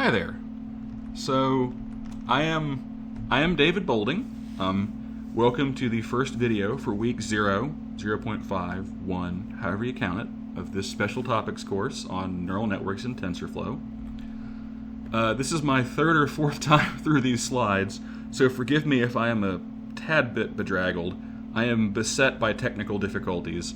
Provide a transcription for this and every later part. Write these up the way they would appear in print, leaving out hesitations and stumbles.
Hi there. So, I am David Boulding. Welcome to the first video for week 0, 0.5, 1, however you count it, of this special topics course on neural networks and TensorFlow. This is my third or fourth time through these slides, so forgive me if I am a tad bit bedraggled. I am beset by technical difficulties.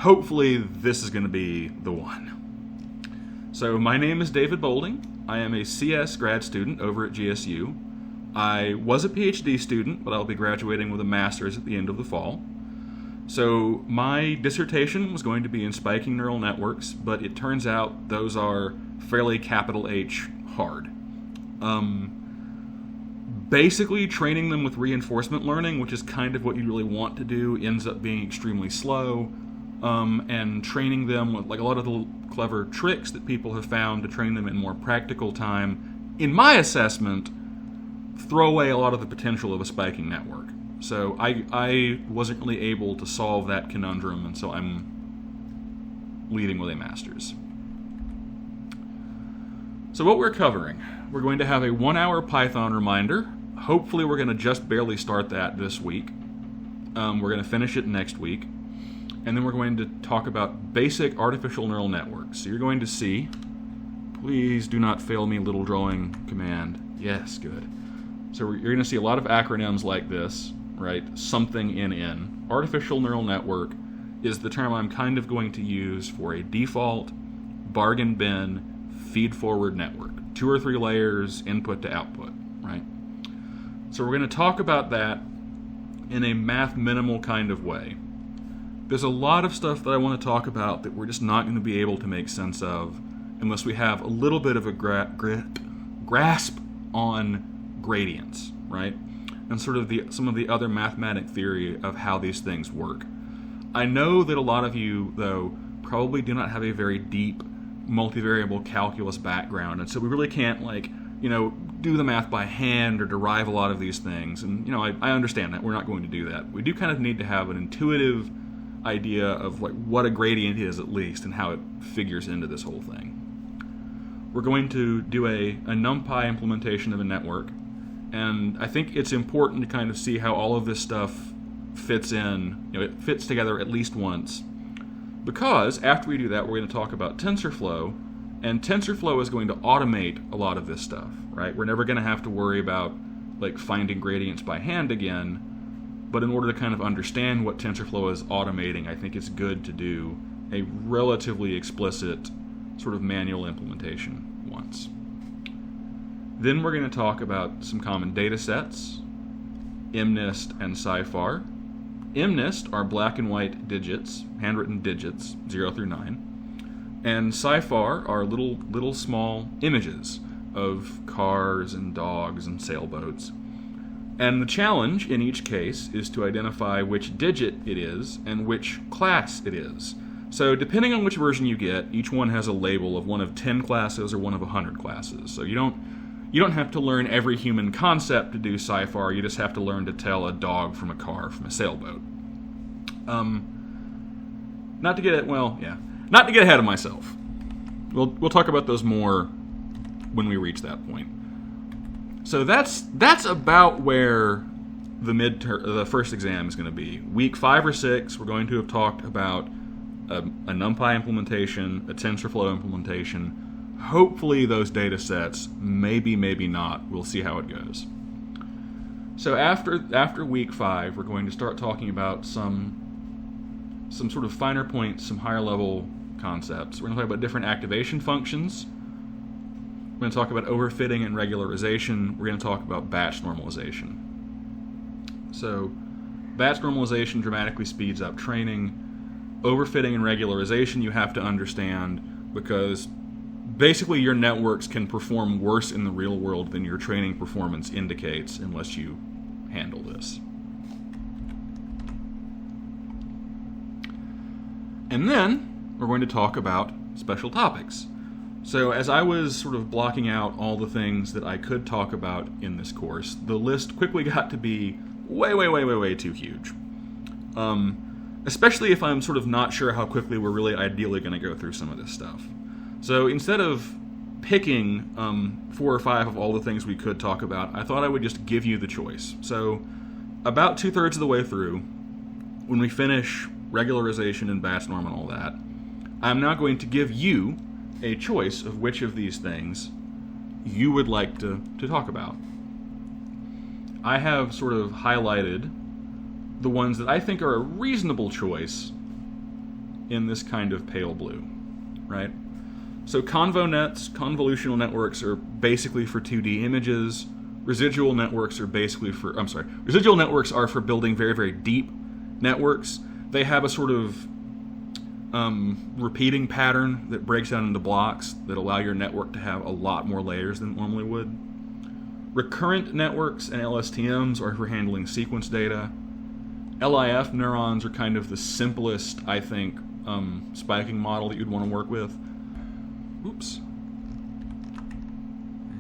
Hopefully this is going to be the one. So my name is David Boulding. I am a CS grad student over at GSU. I was a PhD student, but I'll be graduating with a master's at the end of the fall. So my dissertation was going to be in spiking neural networks, but it turns out those are fairly capital H hard. Basically, training them with reinforcement learning, which is kind of what you really want to do, ends up being extremely slow. And training them with like a lot of the clever tricks that people have found to train them in more practical time, in my assessment, throw away a lot of the potential of a spiking network. So I wasn't really able to solve that conundrum, and so I'm leaving with a master's. So what we're covering, we're going to have a 1-hour Python reminder. Hopefully we're going to just barely start that this week. We're going to finish it next week. And then we're going to talk about basic artificial neural networks. So you're going to see, please do not fail me, little drawing command. Yes, good. So you're going to see a lot of acronyms like this, right? Something in. Artificial neural network is the term I'm kind of going to use for a default, bargain bin, feed-forward network. 2 or 3 layers, input to output, right? So we're going to talk about that in a math minimal kind of way. There's a lot of stuff that I want to talk about that we're just not going to be able to make sense of unless we have a little bit of a grasp on gradients, right? And sort of some of the other mathematic theory of how these things work. I know that a lot of you, though, probably do not have a very deep multivariable calculus background, and so we really can't, do the math by hand or derive a lot of these things. And, I understand that. We're not going to do that. We do kind of need to have an intuitive idea of what a gradient is, at least, and how it figures into this whole thing. We're going to do a NumPy implementation of a network, and I think it's important to kind of see how all of this stuff fits in. It fits together at least once, because after we do that, we're going to talk about TensorFlow, and TensorFlow is going to automate a lot of this stuff, right? We're never going to have to worry about finding gradients by hand again. But in order to kind of understand what TensorFlow is automating, I think it's good to do a relatively explicit sort of manual implementation once. Then we're going to talk about some common data sets, MNIST and SciFar. MNIST are black and white digits, handwritten digits, 0 through 9. And SciFar are little small images of cars and dogs and sailboats. And the challenge in each case is to identify which digit it is and which class it is. So depending on which version you get, each one has a label of one of 10 classes or one of 100 classes. So you don't have to learn every human concept to do SciFar. You just have to learn to tell a dog from a car from a sailboat. Not to get ahead of myself. We'll talk about those more when we reach that point. So that's about where the first exam is going to be. Week 5 or 6, we're going to have talked about a NumPy implementation, a TensorFlow implementation. Hopefully those data sets, maybe not. We'll see how it goes. So after week 5, we're going to start talking about some sort of finer points, some higher level concepts. We're going to talk about different activation functions. We're going to talk about overfitting and regularization. We're going to talk about batch normalization. So, batch normalization dramatically speeds up training. Overfitting and regularization you have to understand because basically your networks can perform worse in the real world than your training performance indicates unless you handle this. And then we're going to talk about special topics. So as I was sort of blocking out all the things that I could talk about in this course, the list quickly got to be way too huge. Especially if I'm sort of not sure how quickly we're really ideally going to go through some of this stuff. So instead of picking 4 or 5 of all the things we could talk about, I thought I would just give you the choice. So about 2/3 of the way through, when we finish regularization and batch norm and all that, I'm now going to give you a choice of which of these things you would like to talk about. I have sort of highlighted the ones that I think are a reasonable choice in this kind of pale blue, right? So convolutional networks are basically for 2D images. Residual networks are for building very, very deep networks. They have a sort of repeating pattern that breaks down into blocks that allow your network to have a lot more layers than it normally would. Recurrent networks and LSTMs are for handling sequence data. LIF neurons are kind of the simplest, I think, spiking model that you'd want to work with. Oops.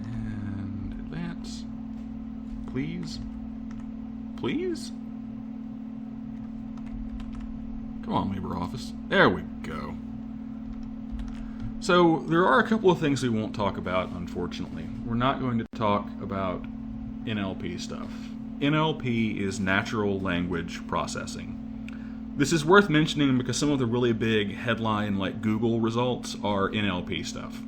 And advance. Please. Please? Come on, LibreOffice. There we go. So there are a couple of things we won't talk about, unfortunately. We're not going to talk about NLP stuff. NLP is natural language processing. This is worth mentioning because some of the really big headline like Google results are NLP stuff.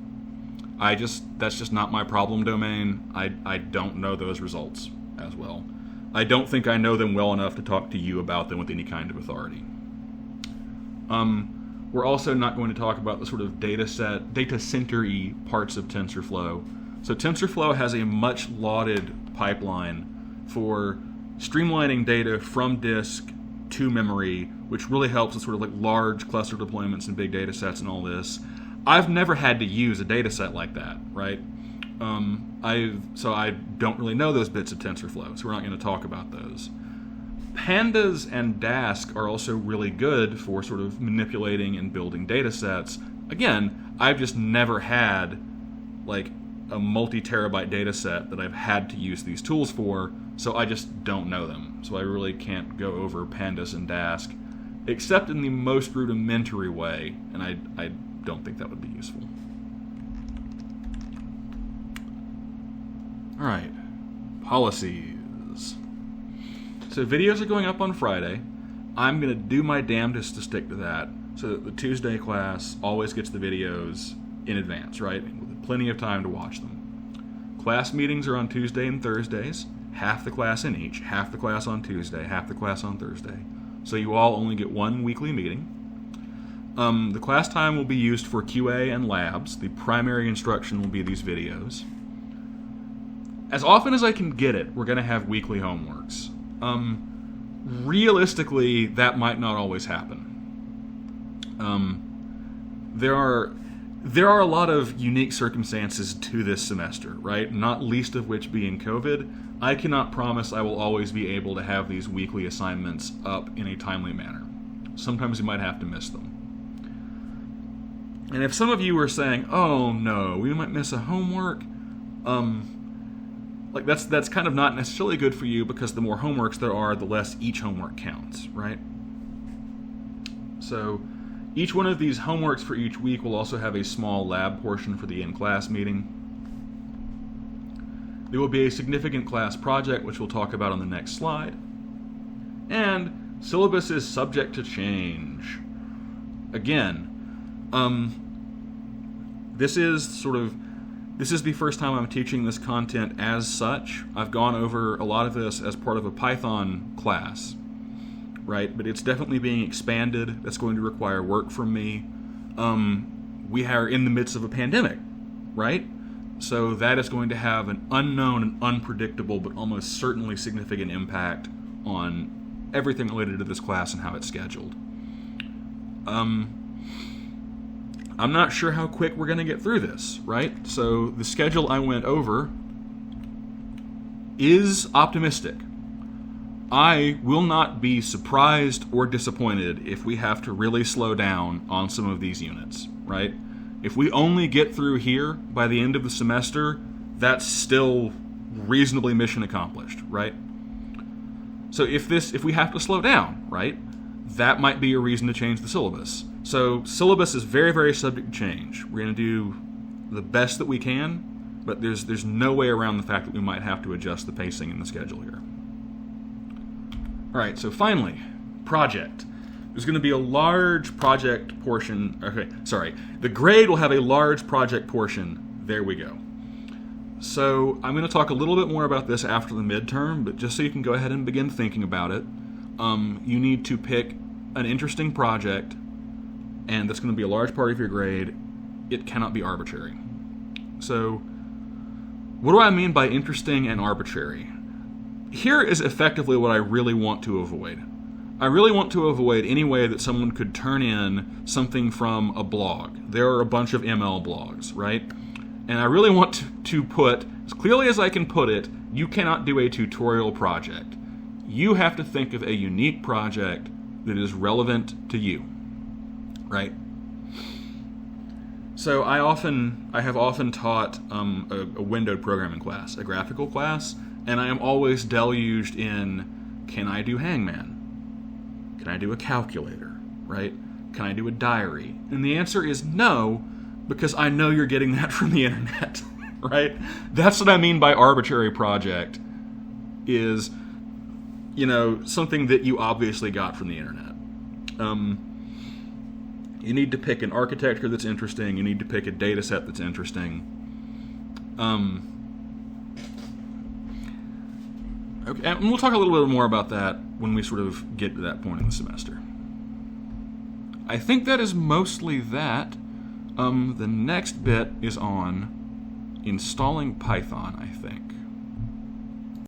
That's just not my problem domain. I don't know those results as well. I don't think I know them well enough to talk to you about them with any kind of authority. We're also not going to talk about the sort of data center-y parts of TensorFlow. So TensorFlow has a much lauded pipeline for streamlining data from disk to memory, which really helps with sort of like large cluster deployments and big data sets and all this. I've never had to use a data set like that, right? So I don't really know those bits of TensorFlow, so we're not going to talk about those. Pandas and Dask are also really good for sort of manipulating and building data sets. Again, I've just never had like a multi-terabyte data set that I've had to use these tools for, so I just don't know them. So I really can't go over Pandas and Dask, except in the most rudimentary way, and I don't think that would be useful. All right, policies. So videos are going up on Friday. I'm going to do my damnedest to stick to that so that the Tuesday class always gets the videos in advance, right? With plenty of time to watch them. Class meetings are on Tuesday and Thursdays. Half the class in each. Half the class on Tuesday, half the class on Thursday. So you all only get one weekly meeting. The class time will be used for QA and labs. The primary instruction will be these videos. As often as I can get it, we're going to have weekly homeworks. Realistically, that might not always happen. There are a lot of unique circumstances to this semester, right? Not least of which being COVID. I cannot promise I will always be able to have these weekly assignments up in a timely manner. Sometimes you might have to miss them. And if some of you are saying, "Oh no, we might miss a homework," like that's kind of not necessarily good for you, because the more homeworks there are, the less each homework counts, right? So each one of these homeworks for each week will also have a small lab portion for the in-class meeting. There will be a significant class project, which we'll talk about on the next slide. And syllabus is subject to change. Again, this is the first time I'm teaching this content as such. I've gone over a lot of this as part of a Python class, right? But it's definitely being expanded. That's going to require work from me. We are in the midst of a pandemic, right? So that is going to have an unknown and unpredictable, but almost certainly significant impact on everything related to this class and how it's scheduled. I'm not sure how quick we're going to get through this, right? So the schedule I went over is optimistic. I will not be surprised or disappointed if we have to really slow down on some of these units, right? If we only get through here by the end of the semester, that's still reasonably mission accomplished, right? So if we have to slow down, right, that might be a reason to change the syllabus. So syllabus is very, very subject to change. We're going to do the best that we can, but there's no way around the fact that we might have to adjust the pacing in the schedule here. All right, so finally, project. There's going to be a large project portion. Okay, sorry. The grade will have a large project portion. There we go. So I'm going to talk a little bit more about this after the midterm, but just so you can go ahead and begin thinking about it, you need to pick an interesting project, and that's going to be a large part of your grade. It cannot be arbitrary. So what do I mean by interesting and arbitrary? Here is effectively what I really want to avoid. I really want to avoid any way that someone could turn in something from a blog. There are a bunch of ML blogs, right? And I really want to put, as clearly as I can put it, you cannot do a tutorial project. You have to think of a unique project that is relevant to you, right? So I have often taught a windowed programming class, a graphical class, and I am always deluged in, can I do Hangman? Can I do a calculator, right? Can I do a diary? And the answer is no, because I know you're getting that from the internet, right? That's what I mean by arbitrary project, is, something that you obviously got from the internet. You need to pick an architecture that's interesting. You need to pick a data set that's interesting. Okay, and we'll talk a little bit more about that when we sort of get to that point in the semester. I think that is mostly that. The next bit is on installing Python, I think.